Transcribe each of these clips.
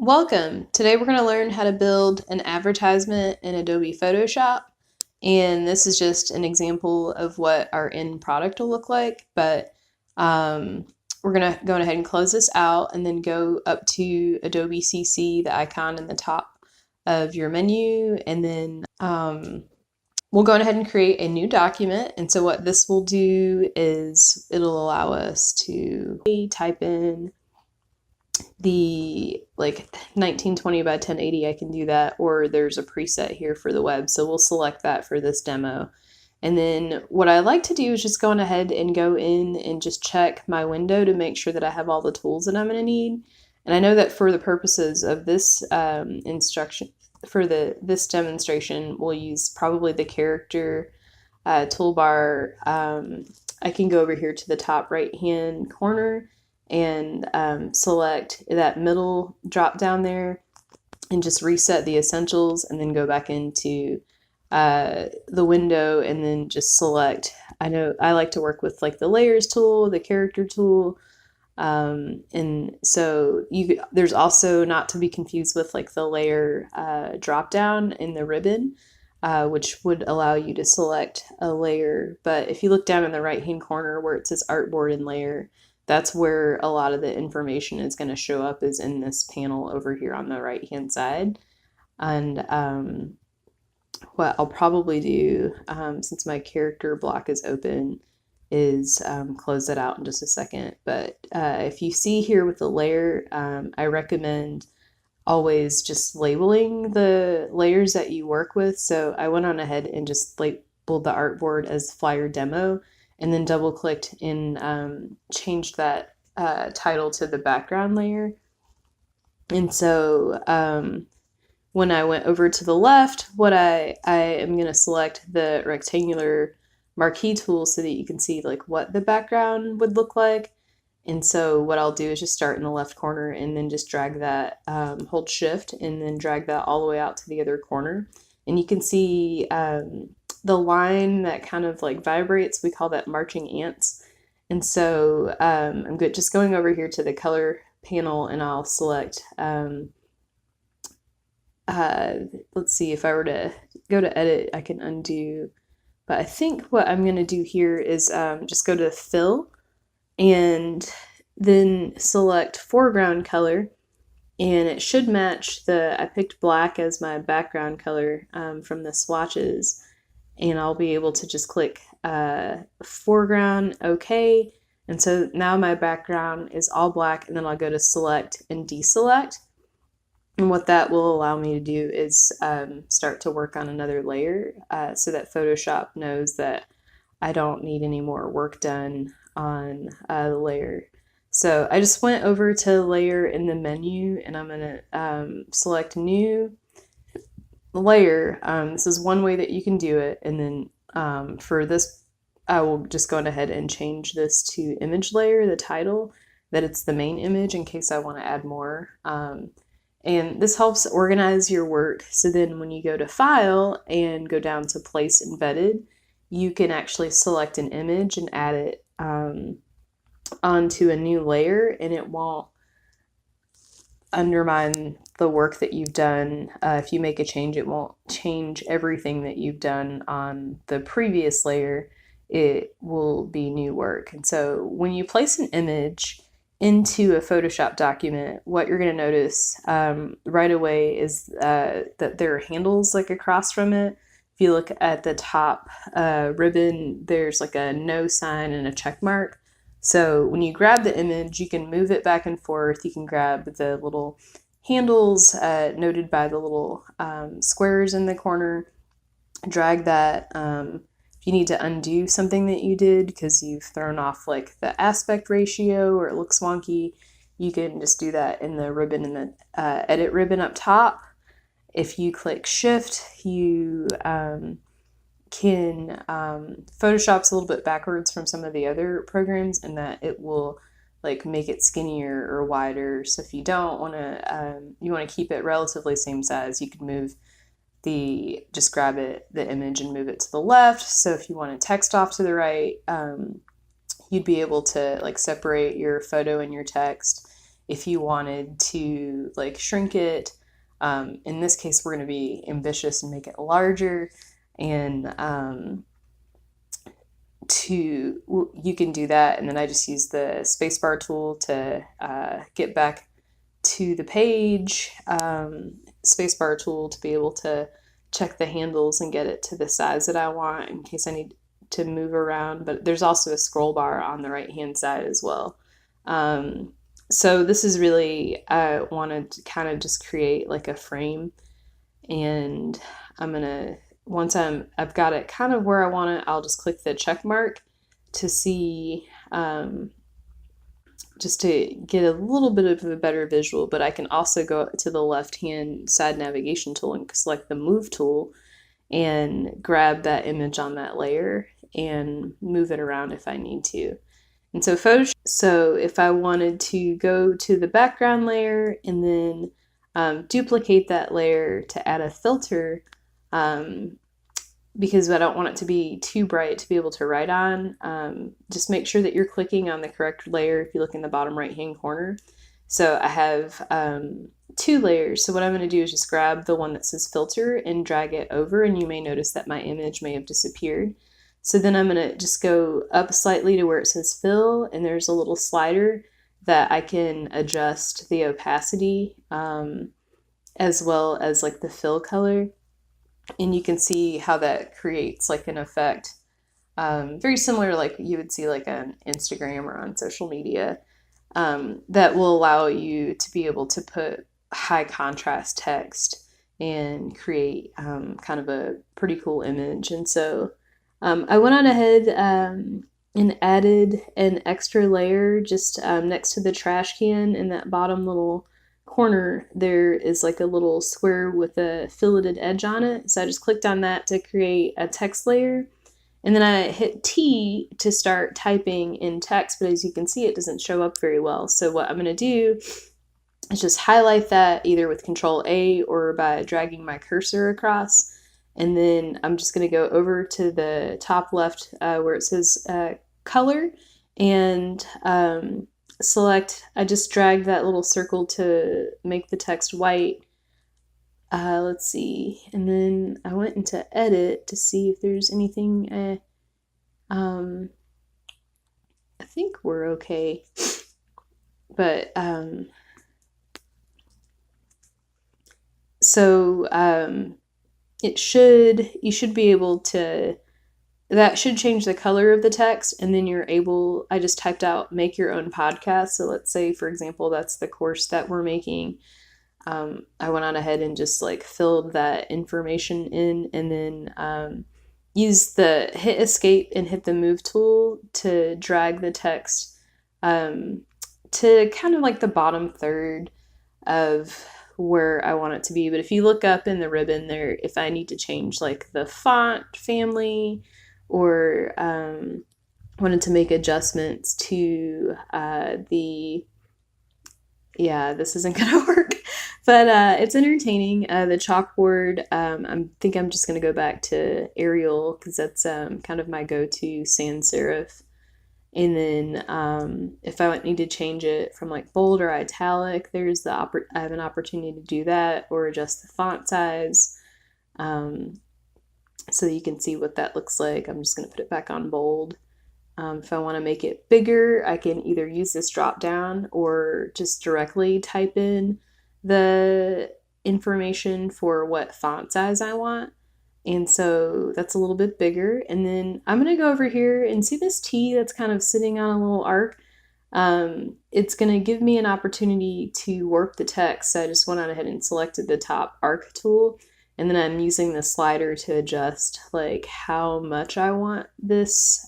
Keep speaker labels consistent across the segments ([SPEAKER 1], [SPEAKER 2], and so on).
[SPEAKER 1] Welcome! Today we're going to learn how to build an advertisement in Adobe Photoshop. And this is just an example of what our end product will look like. But we're going to go ahead and close this out and then go up to Adobe CC, the icon in the top of your menu. And then we'll go ahead and create a new document. And so what this will do is it'll allow us to type in the 1920 by 1080, I can do that, or there's a preset here for the web, so we'll select that for this demo. And then what I like to do is just go on ahead and go in and just check my window to make sure that I have all the tools that I'm going to need. And I know that for the purposes of this this demonstration, we'll use probably the character toolbar. I can go over here to the top right hand corner and select that middle drop down there and just reset the essentials, and then go back into the window and then just select. I know I like to work with the layers tool, the character tool, and so there's also, not to be confused with the layer drop down in the ribbon, which would allow you to select a layer. But if you look down in the right hand corner where it says artboard and layer, that's where a lot of the information is going to show up, is in this panel over here on the right hand side. And what I'll probably do, since my character block is open, is close that out in just a second. But if you see here with the layer, I recommend always just labeling the layers that you work with. So I went on ahead and just labeled the artboard as flyer demo, and then double clicked and changed that title to the background layer. And so when I went over to the left, what I am going to select the rectangular marquee tool so that you can see what the background would look like. And so what I'll do is just start in the left corner and then just drag that, hold shift and then drag that all the way out to the other corner. And you can see the line that kind of vibrates, we call that marching ants. And so I'm good, just going over here to the color panel, and I'll select, let's see, if I were to go to edit, I can undo. But I think what I'm going to do here is just go to fill and then select foreground color. And it should match I picked black as my background color from the swatches. And I'll be able to just click foreground, OK. And so now my background is all black, and then I'll go to select and deselect. And what that will allow me to do is start to work on another layer so that Photoshop knows that I don't need any more work done on the layer. So I just went over to layer in the menu, and I'm going to select new layer. This is one way that you can do it. And then for this, I will just go ahead and change this to image layer, the title, that it's the main image in case I want to add more. And this helps organize your work. So then when you go to file and go down to place embedded, you can actually select an image and add it onto a new layer, and it won't undermine the work that you've done. If you make a change, it won't change everything that you've done on the previous layer. It will be new work. And so when you place an image into a Photoshop document, what you're going to notice right away is that there are handles across from it. If you look at the top ribbon, there's a no sign and a check mark. So when you grab the image, you can move it back and forth. You can grab the little handles noted by the little squares in the corner, drag that. If you need to undo something that you did because you've thrown off the aspect ratio or it looks wonky, you can just do that in the ribbon, in the edit ribbon up top. If you click shift, you can Photoshop's a little bit backwards from some of the other programs in that it will make it skinnier or wider. So if you don't want to, you want to keep it relatively same size, you can move just grab the image and move it to the left. So if you want to text off to the right, you'd be able to separate your photo and your text. if you wanted to like shrink it. In this case, we're going to be ambitious and make it larger. And you can do that. And then I just use the spacebar tool to get back to the page, spacebar tool to be able to check the handles and get it to the size that I want in case I need to move around. But there's also a scroll bar on the right hand side as well. So this is really, I wanted to kind of just create like a frame, and I'm gonna, once I've got it kind of where I want it, I'll just click the check mark to see, just to get a little bit of a better visual. But I can also go to the left hand side navigation tool and select the move tool and grab that image on that layer and move it around if I need to. And so so if I wanted to go to the background layer and then duplicate that layer to add a filter, because I don't want it to be too bright to be able to write on, just make sure that you're clicking on the correct layer if you look in the bottom right hand corner. So I have 2 layers. So what I'm going to do is just grab the one that says filter and drag it over, and you may notice that my image may have disappeared. So then I'm going to just go up slightly to where it says fill, and there's a little slider that I can adjust the opacity as well as like the fill color. And you can see how that creates like an effect very similar like you would see like on Instagram or on social media, that will allow you to be able to put high contrast text and create kind of a pretty cool image. And so I went on ahead and added an extra layer just next to the trash can. In that bottom little corner there is like a little square with a filleted edge on it. So I just clicked on that to create a text layer, and then I hit T to start typing in text, but as you can see it doesn't show up very well. So what I'm going to do is just highlight that either with Control A or by dragging my cursor across. And then I'm just going to go over to the top left where it says color and select, I just dragged that little circle to make the text white. Let's see. And then I went into edit to see if there's anything. I think we're okay. But so you should be able to, that should change the color of the text, and then I just typed out make your own podcast. So let's say, for example, that's the course that we're making. I went on ahead and just like filled that information in, and then hit escape and hit the move tool to drag the text to kind of like the bottom third of where I want it to be. But if you look up in the ribbon there, if I need to change like the font family or wanted to make adjustments to this isn't gonna work, but it's entertaining. The chalkboard, I think I'm just gonna go back to Arial because that's kind of my go-to sans serif. And then if I need to change it from like bold or italic, I have an opportunity to do that, or adjust the font size so you can see what that looks like. I'm just going to put it back on bold. If I want to make it bigger, I can either use this drop down or just directly type in the information for what font size I want. And so that's a little bit bigger. And then I'm going to go over here and see this T that's kind of sitting on a little arc. It's going to give me an opportunity to warp the text. So I just went on ahead and selected the top arc tool. And then I'm using the slider to adjust like how much I want this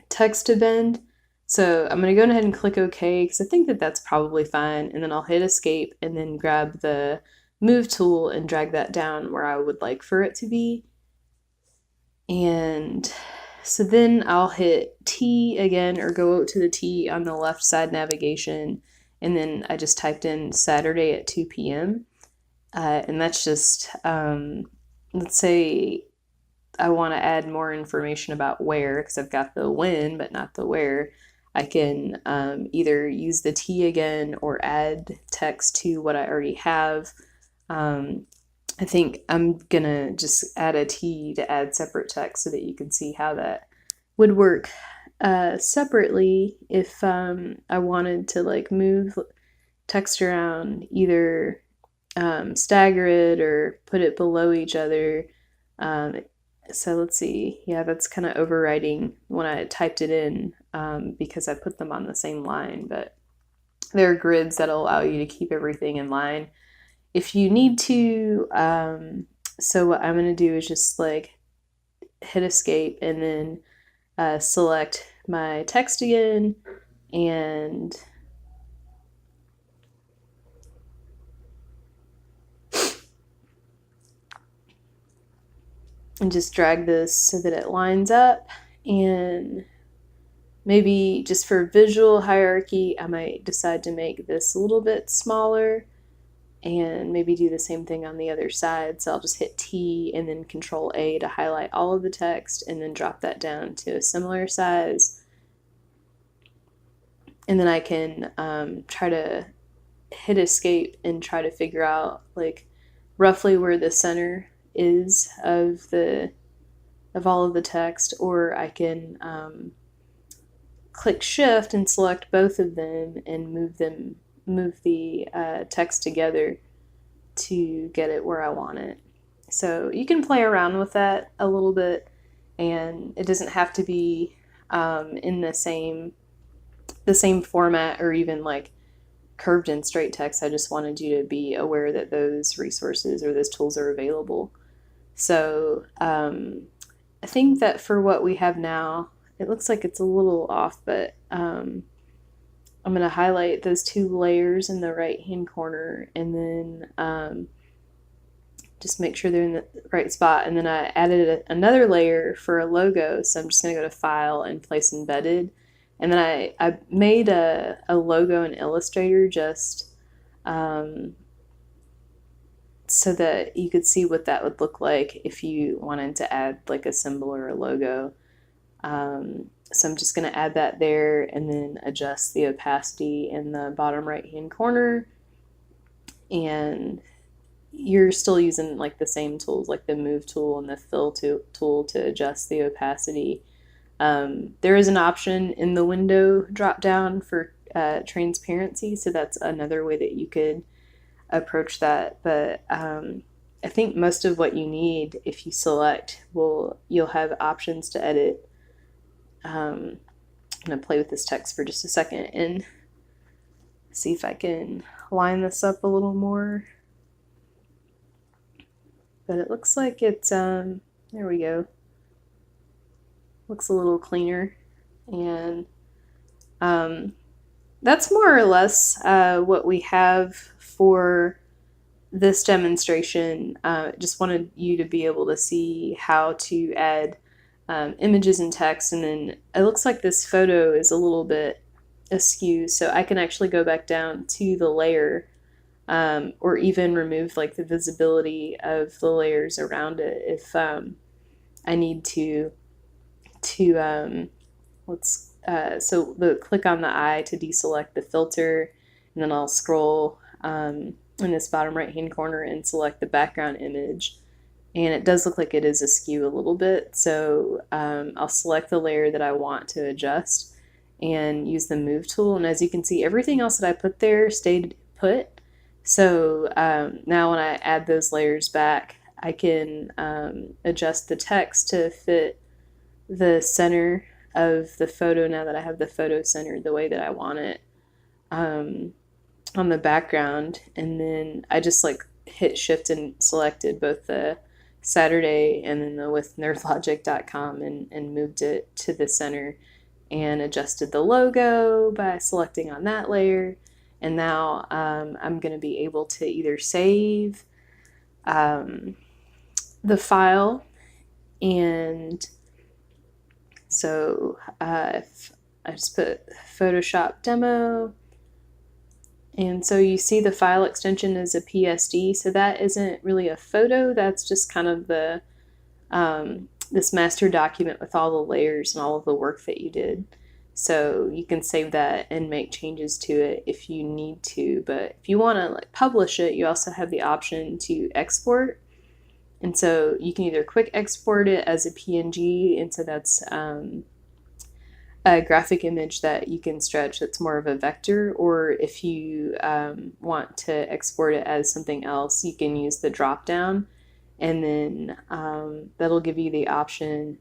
[SPEAKER 1] text to bend. So I'm going to go ahead and click OK because I think that that's probably fine. And then I'll hit escape and then grab the move tool and drag that down where I would like for it to be. And so then I'll hit T again, or go out to the T on the left side navigation. And then I just typed in Saturday at 2 p.m. And that's just, let's say I want to add more information about where, because I've got the when, but not the where. I can either use the T again or add text to what I already have. I think I'm gonna just add a T to add separate text so that you can see how that would work separately if I wanted to like move text around, either stagger it or put it below each other. Um, so let's see. Yeah, that's kind of overwriting when I typed it in because I put them on the same line, but there are grids that allow you to keep everything in line if you need to. So what I'm going to do is just like hit escape and then select my text again and just drag this so that it lines up. And maybe just for visual hierarchy, I might decide to make this a little bit smaller and maybe do the same thing on the other side. So I'll just hit T and then Control A to highlight all of the text and then drop that down to a similar size. And then I can try to hit escape and try to figure out like roughly where the center is of all of the text, or I can click Shift and select both of them and move the text together to get it where I want it. So you can play around with that a little bit, and it doesn't have to be in the same format or even like curved in straight text. I just wanted you to be aware that those resources or those tools are available. So I think that for what we have now, it looks like it's a little off, but I'm going to highlight those two layers in the right hand corner and then just make sure they're in the right spot. And then I added another layer for a logo, so I'm just going to go to File and Place Embedded. And then I made a logo in Illustrator just so that you could see what that would look like if you wanted to add like a symbol or a logo. So I'm just going to add that there and then adjust the opacity in the bottom right hand corner. And you're still using like the same tools, like the move tool and the fill tool to adjust the opacity. There is an option in the window drop down for transparency, so that's another way that you could approach that. But I think most of what you need, if you select, you'll have options to edit. I'm going to play with this text for just a second and see if I can line this up a little more. But it looks like it's, there we go. Looks a little cleaner. And that's more or less what we have for this demonstration. Just wanted you to be able to see how to add images and text, and then it looks like this photo is a little bit askew, so I can actually go back down to the layer or even remove like the visibility of the layers around it if I need to click on the eye to deselect the filter, and then I'll scroll in this bottom right hand corner and select the background image. And it does look like it is askew a little bit, so I'll select the layer that I want to adjust and use the move tool. And as you can see, everything else that I put there stayed put. So now when I add those layers back, I can adjust the text to fit the center of the photo now that I have the photo centered the way that I want it on the background. And then I just like hit Shift and selected both the Saturday and then the with nerdlogic.com and moved it to the center and adjusted the logo by selecting on that layer. And now I'm going to be able to either save the file, and so if I just put Photoshop demo, and so you see the file extension is a PSD, so that isn't really a photo, that's just kind of the this master document with all the layers and all of the work that you did. So you can save that and make changes to it if you need to. But if you want to like publish it, you also have the option to export. And so you can either quick export it as a PNG, and so that's a graphic image that you can stretch that's more of a vector, or if you want to export it as something else, you can use the drop down, and then that'll give you the option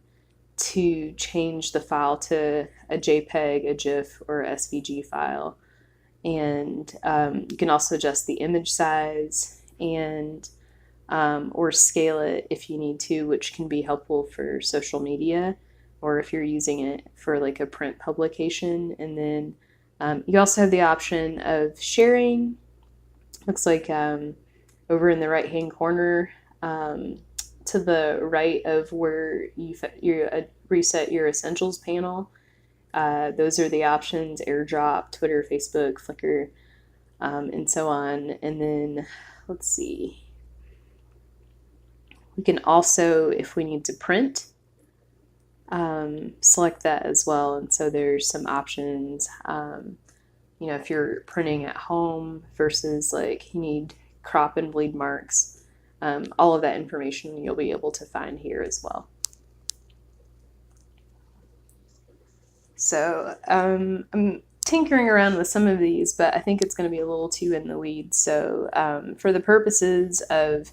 [SPEAKER 1] to change the file to a JPEG, a GIF, or SVG file. And you can also adjust the image size and or scale it if you need to, which can be helpful for social media or if you're using it for like a print publication. And then you also have the option of sharing. Looks like over in the right hand corner to the right of where you reset your essentials panel. Those are the options: AirDrop, Twitter, Facebook, Flickr, and so on. And then let's see. We can also, if we need to print, select that as well. And so there's some options. If you're printing at home versus like you need crop and bleed marks, all of that information you'll be able to find here as well. So I'm tinkering around with some of these, but I think it's going to be a little too in the weeds. So for the purposes of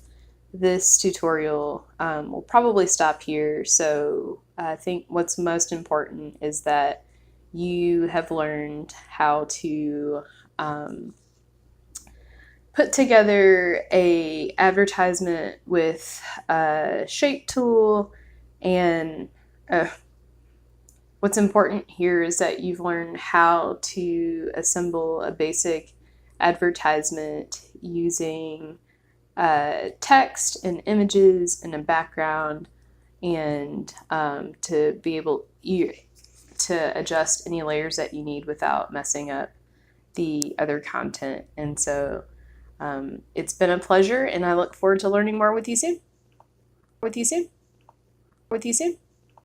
[SPEAKER 1] this tutorial, we'll probably stop here. So I think what's most important is that you have learned how to put together a advertisement with a shape tool, and what's important here is that you've learned how to assemble a basic advertisement using text and images and a background, and to be able to adjust any layers that you need without messing up the other content. And so it's been a pleasure, and I look forward to learning more with you soon.